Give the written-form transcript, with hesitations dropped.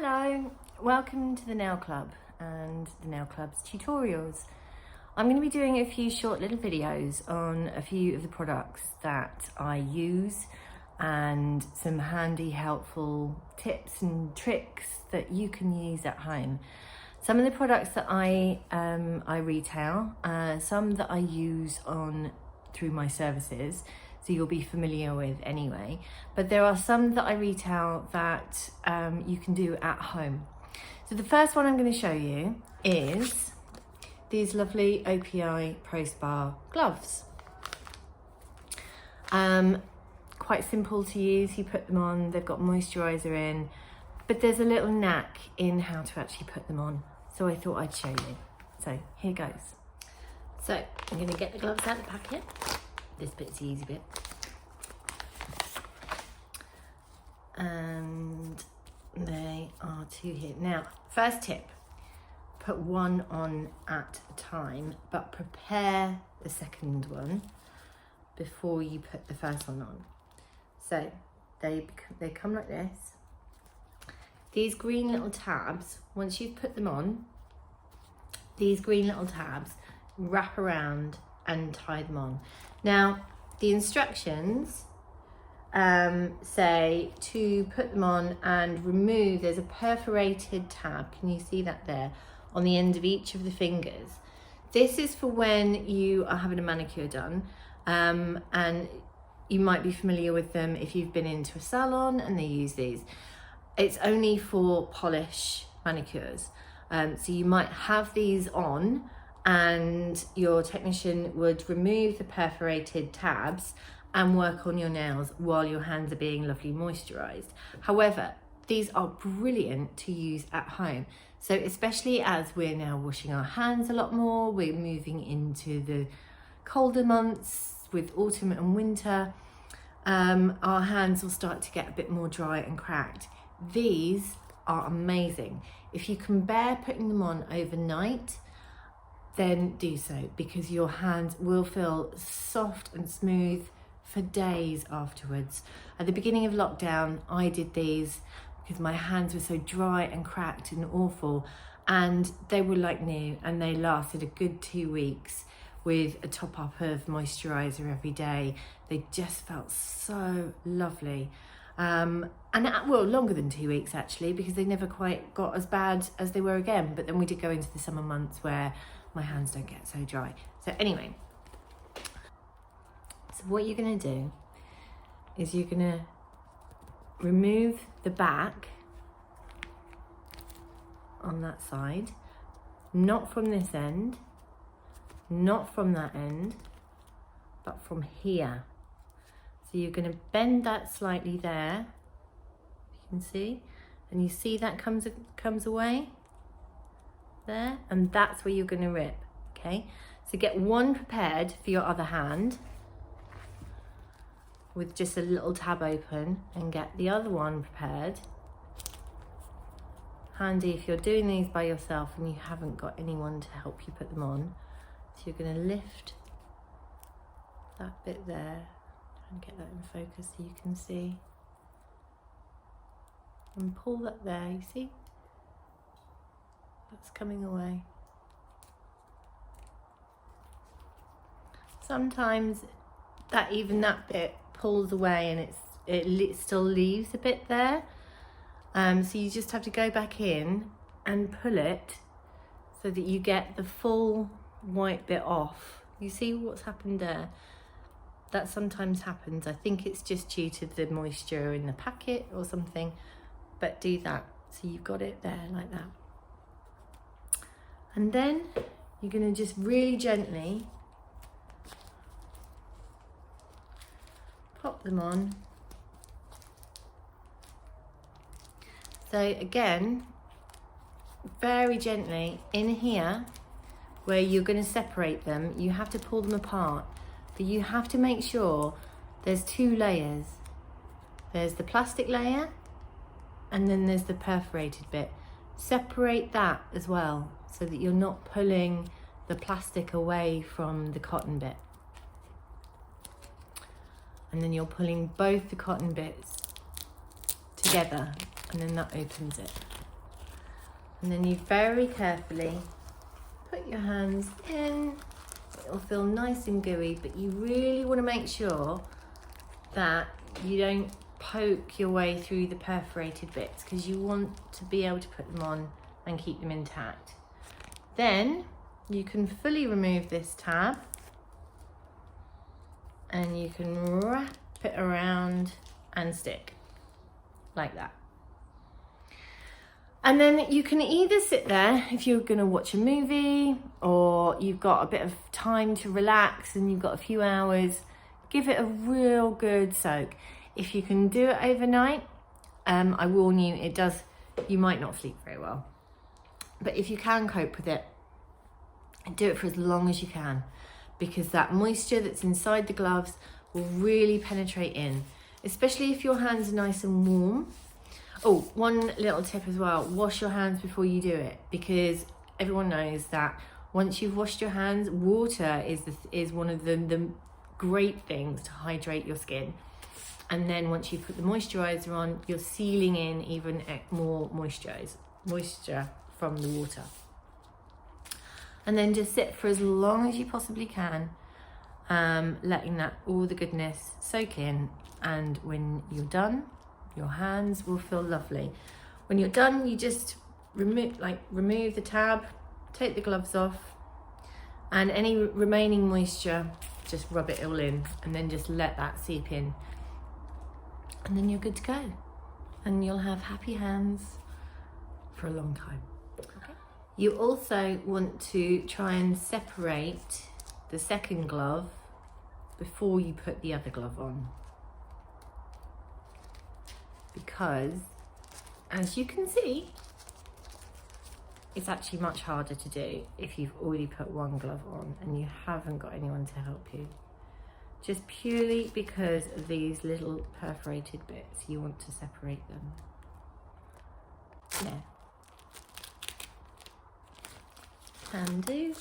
Hello, welcome to the Nail Club and the Nail Club's tutorials. I'm going to be doing a few short little videos on a few of the products that I use and some handy helpful tips and tricks that you can use at home. Some of the products that I retail, some that I use through my services, so you'll be familiar with anyway, but there are some that I retail that you can do at home. So the first one I'm going to show you is these lovely OPI Pro Spa gloves. Quite simple to use, you put them on, they've got moisturiser in, but there's a little knack in how to actually put them on, so I thought I'd show you. So here goes. So I'm going to get the gloves out of the packet. This bit's the easy bit. And they are two here. Now, first tip, put one on at a time, but prepare the second one before you put the first one on. So they come like this. These green little tabs, once you've put them on, these green little tabs wrap around and tie them on. Now, the instructions say to put them on and remove, there's a perforated tab, can you see that there, on the end of each of the fingers. This is for when you are having a manicure done, and you might be familiar with them if you've been into a salon and they use these. It's only for polish manicures, so you might have these on and your technician would remove the perforated tabs and work on your nails while your hands are being lovely moisturized. However, these are brilliant to use at home. So especially as we're now washing our hands a lot more, we're moving into the colder months with autumn and winter, our hands will start to get a bit more dry and cracked. These are amazing. If you can bear putting them on overnight, then do so, because your hands will feel soft and smooth for days afterwards. At the beginning of lockdown, I did these because my hands were so dry and cracked and awful, and they were like new, and they lasted a good 2 weeks with a top up of moisturizer every day. They just felt so lovely. Well, longer than 2 weeks actually, because they never quite got as bad as they were again. But then we did go into the summer months where my hands don't get so dry. So anyway, so what you're gonna do is you're gonna remove the back on that side, not from this end, not from that end, but from here. So you're gonna bend that slightly there, you can see, and you see that comes away there, and that's where you're going to rip. Okay, so get one prepared for your other hand with just a little tab open, and get the other one prepared. Handy if you're doing these by yourself and you haven't got anyone to help you put them on. So you're going to lift that bit there and get that in focus so you can see, and pull that there, you see? That's coming away. Sometimes that bit pulls away and it still leaves a bit there. So you just have to go back in and pull it so that you get the full white bit off. You see what's happened there? That sometimes happens. I think it's just due to the moisture in the packet or something, but do that. So you've got it there like that. And then you're going to just really gently pop them on. So again, very gently in here where you're going to separate them, you have to pull them apart, but you have to make sure there's two layers. There's the plastic layer and then there's the perforated bit. Separate that as well, so that you're not pulling the plastic away from the cotton bit. And then you're pulling both the cotton bits together, and then that opens it. And then you very carefully put your hands in. It'll feel nice and gooey, but you really want to make sure that you don't poke your way through the perforated bits, because you want to be able to put them on and keep them intact. Then you can fully remove this tab and you can wrap it around and stick like that. And then you can either sit there if you're going to watch a movie, or you've got a bit of time to relax and you've got a few hours, give it a real good soak. If you can do it overnight, I warn you, you might not sleep very well. But if you can cope with it, do it for as long as you can, because that moisture that's inside the gloves will really penetrate in, especially if your hands are nice and warm. Oh, one little tip as well, wash your hands before you do it, because everyone knows that once you've washed your hands, water is one of the great things to hydrate your skin. And then once you put the moisturizer on, you're sealing in even more moisture from the water. And then just sit for as long as you possibly can, letting all the goodness soak in. And when you're done, your hands will feel lovely. When you're done, you just remove the tab, take the gloves off, and any remaining moisture, just rub it all in, and then just let that seep in. And then you're good to go. And you'll have happy hands for a long time. Okay. You also want to try and separate the second glove before you put the other glove on. Because, as you can see, it's actually much harder to do if you've already put one glove on and you haven't got anyone to help you. Just purely because of these little perforated bits, you want to separate them. There. Can do.